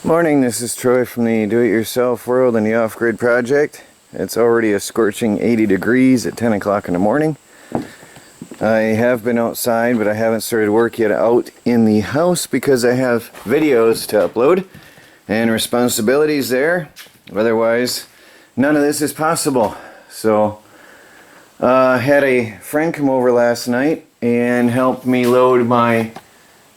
Morning, this is Troy from the Do-It-Yourself World and the Off-Grid Project. It's already a scorching 80 degrees at 10 o'clock in the morning. I have been outside, but I haven't started work yet out in the house because I have videos to upload and responsibilities there. Otherwise, none of this is possible. So, I had a friend come over last night and help me load my,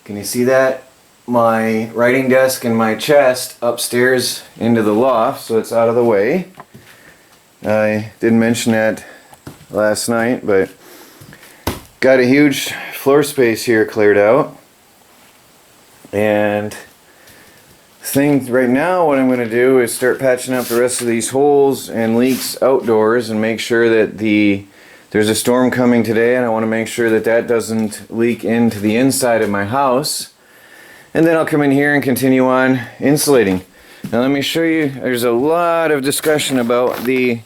can you see that? My writing desk and my chest upstairs into the loft, so it's out of the way. I didn't mention that last night, but got a huge floor space here cleared out. And thing right now, what I'm going to do is start patching up the rest of these holes and leaks outdoors and make sure that there's a storm coming today, and I want to make sure that that doesn't leak into the inside of my house. And then I'll come in here and continue on insulating. Now let me show you, there's a lot of discussion about the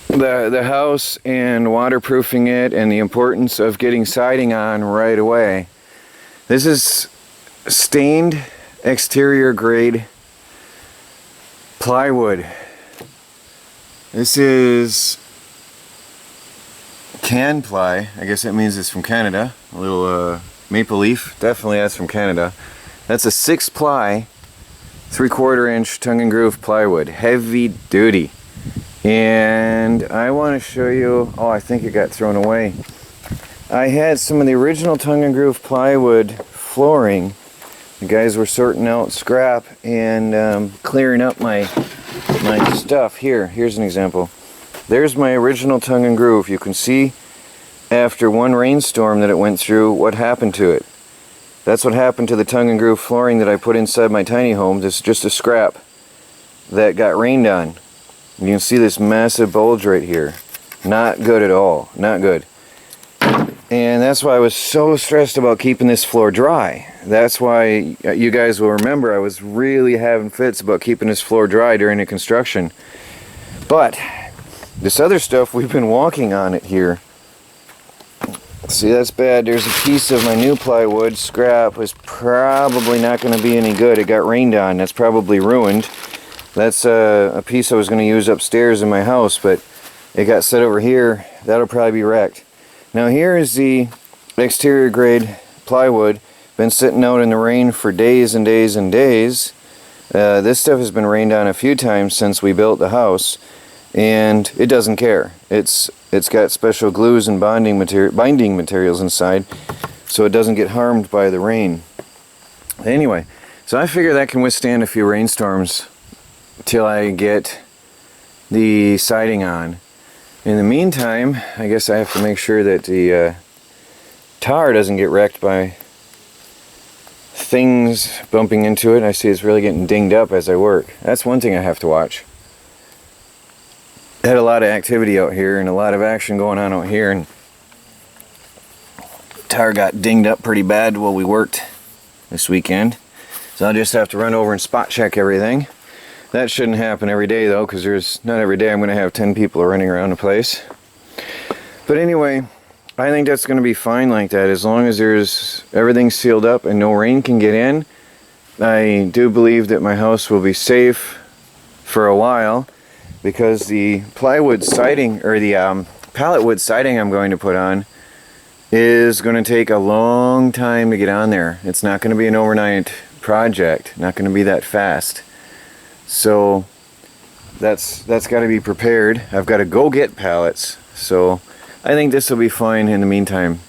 house and waterproofing it and the importance of getting siding on right away. This is stained exterior grade plywood. This is can ply, I guess that means it's from Canada. A little maple leaf, definitely that's from Canada. That's a 6-ply, 3/4 inch tongue and groove plywood, heavy duty. And I want to show you, oh, I think it got thrown away. I had some of the original tongue and groove plywood flooring. The guys were sorting out scrap and clearing up my stuff. Here's an example. There's my original tongue and groove. You can see after one rainstorm that it went through, what happened to it. That's what happened to the tongue and groove flooring that I put inside my tiny home. This is just a scrap that got rained on. You can see this massive bulge right here. Not good at all. Not good. And that's why I was so stressed about keeping this floor dry. That's why you guys will remember I was really having fits about keeping this floor dry during the construction. But this other stuff, we've been walking on it here. See, that's bad. There's a piece of my new plywood. Scrap was probably not going to be any good. It got rained on. That's probably ruined. That's a piece I was going to use upstairs in my house, but it got set over here. That'll probably be wrecked. Now here is the exterior grade plywood. Been sitting out in the rain for days and days and days. This stuff has been rained on a few times since we built the house, and it doesn't care. It's got special glues and binding materials inside, so it doesn't get harmed by the rain. Anyway, so I figure that can withstand a few rainstorms till I get the siding on. In the meantime, I guess I have to make sure that the tar doesn't get wrecked by things bumping into it. I see it's really getting dinged up as I work. That's one thing I have to watch. Had a lot of activity out here and a lot of action going on out here, and tire got dinged up pretty bad while we worked this weekend, so I'll just have to run over and spot check everything. That shouldn't happen every day though, because there's not every day I'm going to have 10 people running around the place. But anyway, I think that's going to be fine like that, as long as there's everything sealed up and no rain can get in. I do believe that my house will be safe for a while, because the plywood siding, or the pallet wood siding I'm going to put on, is going to take a long time to get on there. It's not going to be an overnight project, not going to be that fast. So that's got to be prepared. I've got to go get pallets, so I think this will be fine in the meantime,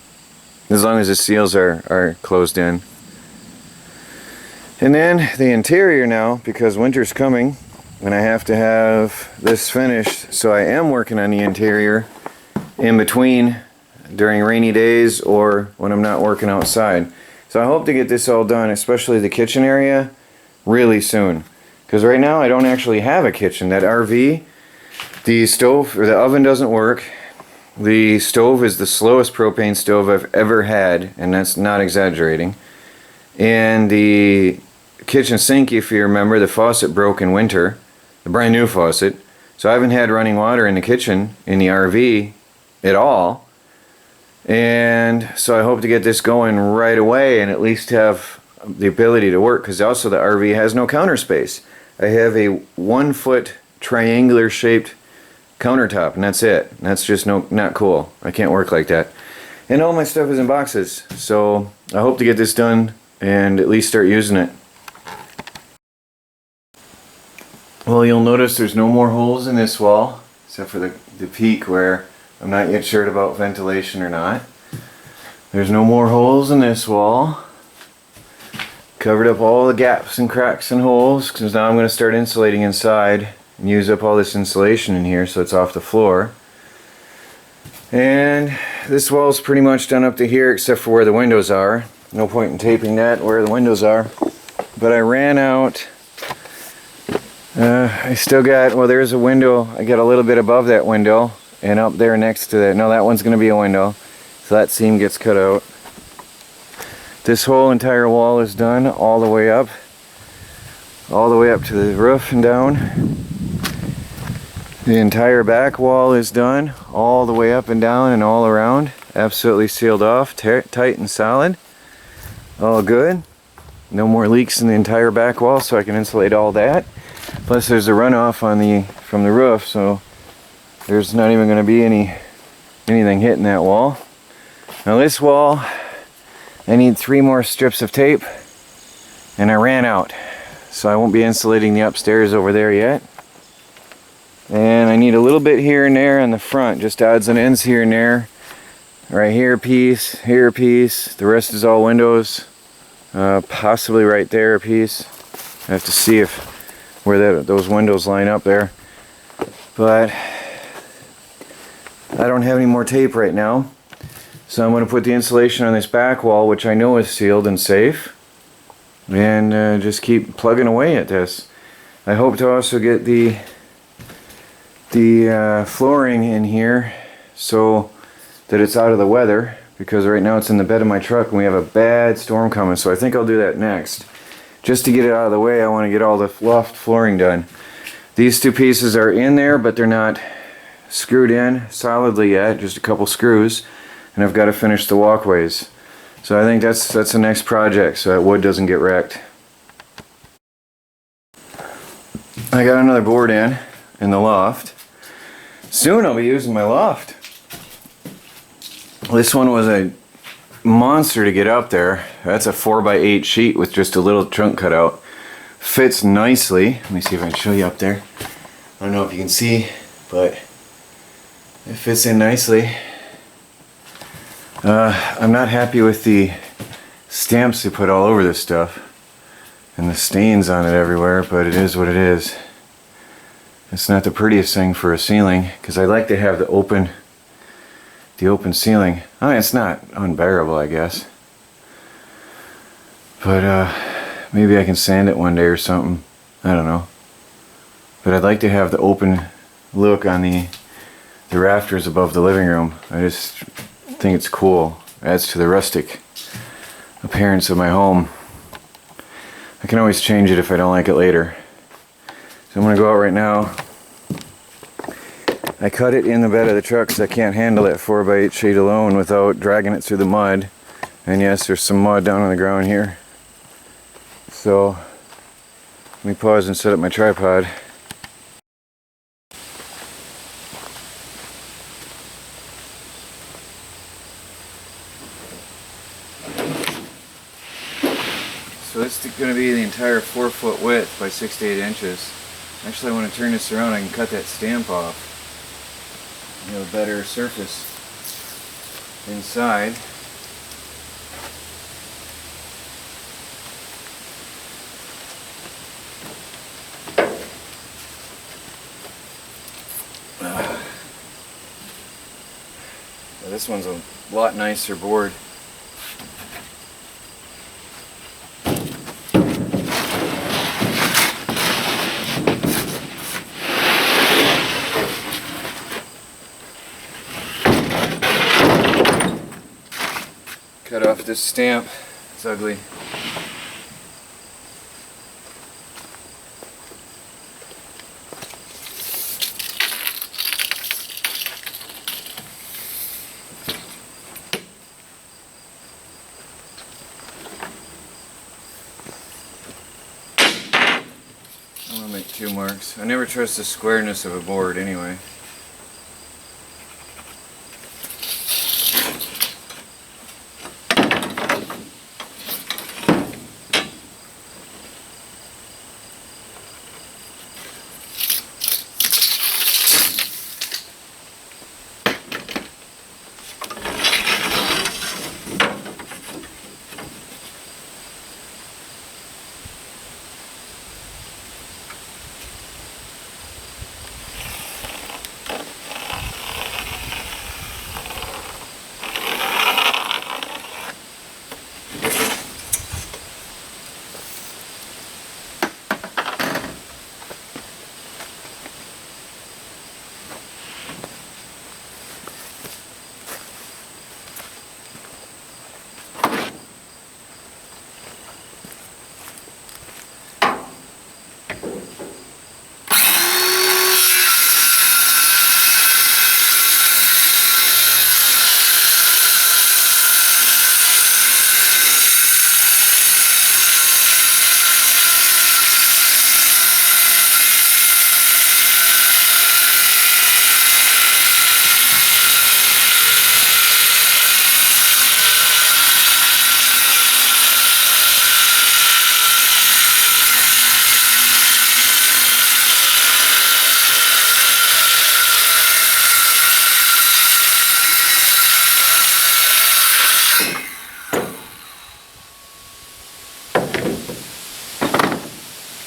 as long as the seals are closed in. And then the interior now, because winter's coming, and I have to have this finished, so I am working on the interior in between during rainy days or when I'm not working outside. So I hope to get this all done, especially the kitchen area, really soon. Because right now I don't actually have a kitchen. That RV, the stove or the oven doesn't work. The stove is the slowest propane stove I've ever had, and that's not exaggerating. And the kitchen sink, if you remember, the faucet broke in winter. A brand new faucet, so I haven't had running water in the kitchen in the RV at all, and so I hope to get this going right away and at least have the ability to work, because also the RV has no counter space. I have a 1 foot triangular shaped countertop, and that's it. And that's just not cool. I can't work like that. And all my stuff is in boxes, so I hope to get this done and at least start using it. Well, you'll notice there's no more holes in this wall, except for the peak where I'm not yet sure about ventilation or not. There's no more holes in this wall. Covered up all the gaps and cracks and holes, because now I'm going to start insulating inside and use up all this insulation in here so it's off the floor. And this wall's pretty much done up to here except for where the windows are. No point in taping that where the windows are. But I ran out. I still got, well, there's a window. I got a little bit above that window and up there next to that. No, that one's going to be a window. So that seam gets cut out. This whole entire wall is done all the way up to the roof and down. The entire back wall is done all the way up and down and all around. Absolutely sealed off, tight and solid. All good. No more leaks in the entire back wall, so I can insulate all that. Plus there's a runoff from the roof, so there's not even going to be anything hitting that wall. Now this wall, I need 3 more strips of tape, and I ran out, so I won't be insulating the upstairs over there yet. And I need a little bit here and there on the front, just odds and ends here and there. Right here a piece, here a piece. The rest is all windows. Possibly right there a piece. I have to see where those windows line up there. But I don't have any more tape right now. So I'm going to put the insulation on this back wall, which I know is sealed and safe. And just keep plugging away at this. I hope to also get the flooring in here so that it's out of the weather, because right now it's in the bed of my truck and we have a bad storm coming, so I think I'll do that next. Just to get it out of the way, I want to get all the loft flooring done. These 2 pieces are in there, but they're not screwed in solidly yet, just a couple screws, and I've got to finish the walkways. So I think that's the next project, so that wood doesn't get wrecked. I got another board in the loft. Soon I'll be using my loft. This one was a monster to get up there. That's a 4x8 sheet with just a little chunk cut out. Fits nicely. Let me see if I can show you up there. I don't know if you can see, but it fits in nicely. I'm not happy with the stamps they put all over this stuff and the stains on it everywhere, but it is what it is. It's not the prettiest thing for a ceiling, because I like to have the open ceiling. I mean, it's not unbearable, I guess. But maybe I can sand it one day or something. I don't know. But I'd like to have the open look on the rafters above the living room. I just think it's cool. Adds to the rustic appearance of my home. I can always change it if I don't like it later. So I'm going to go out right now. I cut it in the bed of the truck because I can't handle that 4x8 sheet alone without dragging it through the mud. And yes, there's some mud down on the ground here. So let me pause and set up my tripod. So this is going to be the entire 4-foot width by 6 to 8 inches. Actually, I want to turn this around. I can cut that stamp off. You have a better surface inside. This one's a lot nicer board. Cut off this stamp. It's ugly. 2 marks. I never trust the squareness of a board anyway.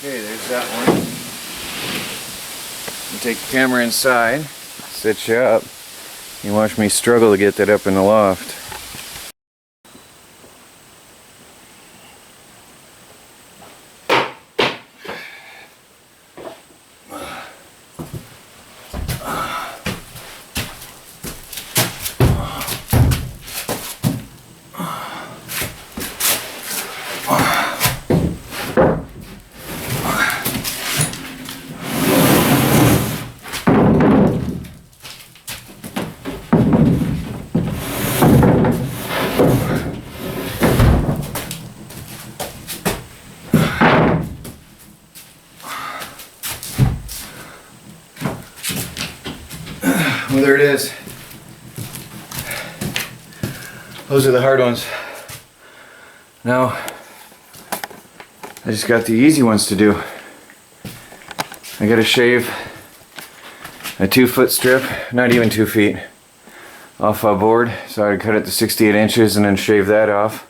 Okay, there's that one. I'll take the camera inside, set you up. You watch me struggle to get that up in the loft. Well, there it is. Those are the hard ones. Now, I just got the easy ones to do. I gotta shave a 2-foot strip, not even 2 feet, off a board. So I cut it to 68 inches and then shave that off.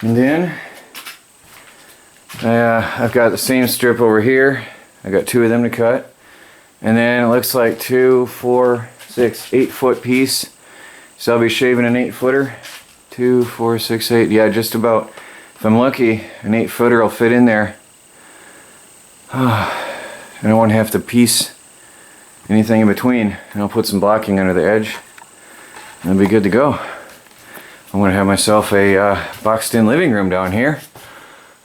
And then I've got the same strip over here. I got 2 of them to cut. And then it looks like 2, 4, 6, 8-foot piece. So I'll be shaving an 8-footer. 2, 4, 6, 8. Yeah, just about. If I'm lucky, an 8-footer will fit in there. And I won't have to piece anything in between. And I'll put some blocking under the edge. And it'll be good to go. I'm going to have myself a boxed-in living room down here.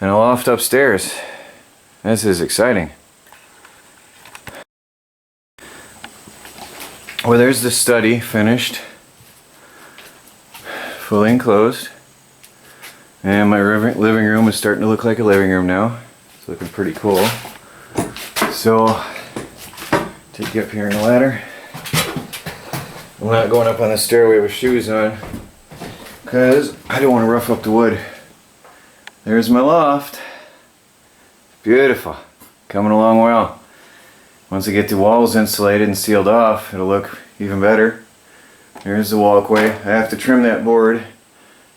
And a loft upstairs. This is exciting. Well, there's the study finished, fully enclosed, and my living room is starting to look like a living room now. It's looking pretty cool. So, take you up here on the ladder. I'm not going up on the stairway with shoes on because I don't want to rough up the wood. There's my loft. Beautiful. Coming along well. Once I get the walls insulated and sealed off, it'll look even better. There's the walkway. I have to trim that board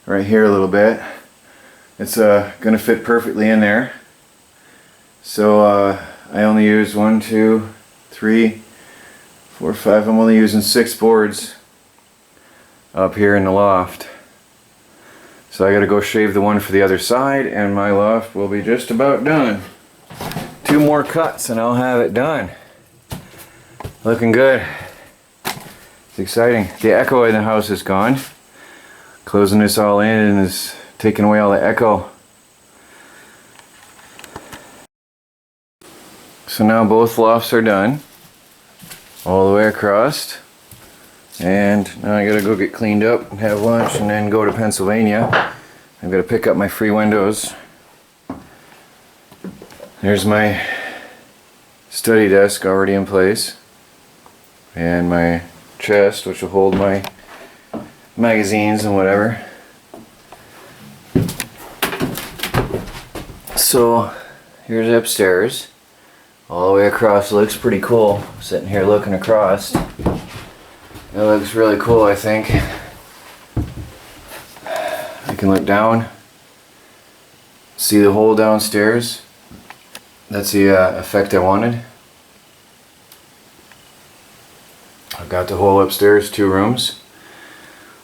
right here a little bit. It's going to fit perfectly in there. So I only use 1, 2, 3, 4, 5. I'm only using 6 boards up here in the loft. So I got to go shave the one for the other side, and my loft will be just about done. 2 more cuts and I'll have it done. Looking good. It's exciting. The echo in the house is gone. Closing this all in is taking away all the echo. So now both lofts are done. All the way across. And now I gotta go get cleaned up and have lunch and then go to Pennsylvania. I've gotta pick up my free windows. There's my study desk already in place, and my chest, which will hold my magazines and whatever. So here's upstairs. All the way across. Looks pretty cool. Sitting here looking across. It looks really cool, I think. I can look down, see the hole downstairs. That's the effect I wanted. I've got the hole upstairs, 2 rooms,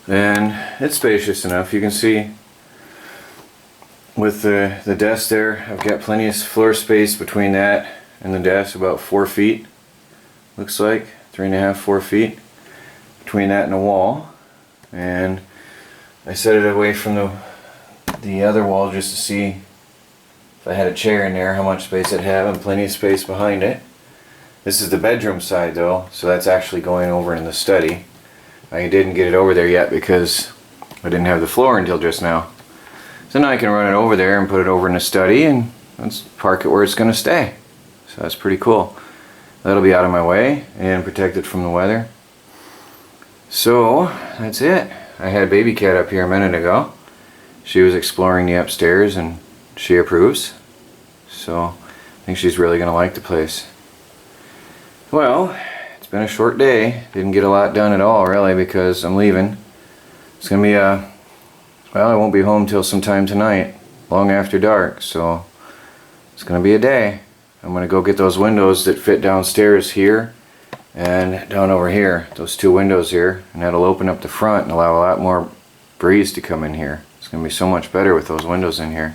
and it's spacious enough. You can see with the desk there, I've got plenty of floor space between that and the desk, about 4 feet. Looks like 3.5, 4 feet between that and the wall. And I set it away from the other wall just to see if I had a chair in there, how much space it'd have, and plenty of space behind it. This is the bedroom side though, so that's actually going over in the study. I didn't get it over there yet because I didn't have the floor until just now. So now I can run it over there and put it over in the study, and let's park it where it's going to stay. So that's pretty cool. That'll be out of my way and protected from the weather. So that's it. I had baby cat up here a minute ago. She was exploring the upstairs and she approves. So I think she's really going to like the place. Well, it's been a short day. Didn't get a lot done at all really because I'm leaving. It's going to be well, I won't be home till sometime tonight, long after dark, so it's going to be a day. I'm going to go get those windows that fit downstairs here and down over here, those 2 windows here, and that'll open up the front and allow a lot more breeze to come in here. It's going to be so much better with those windows in here.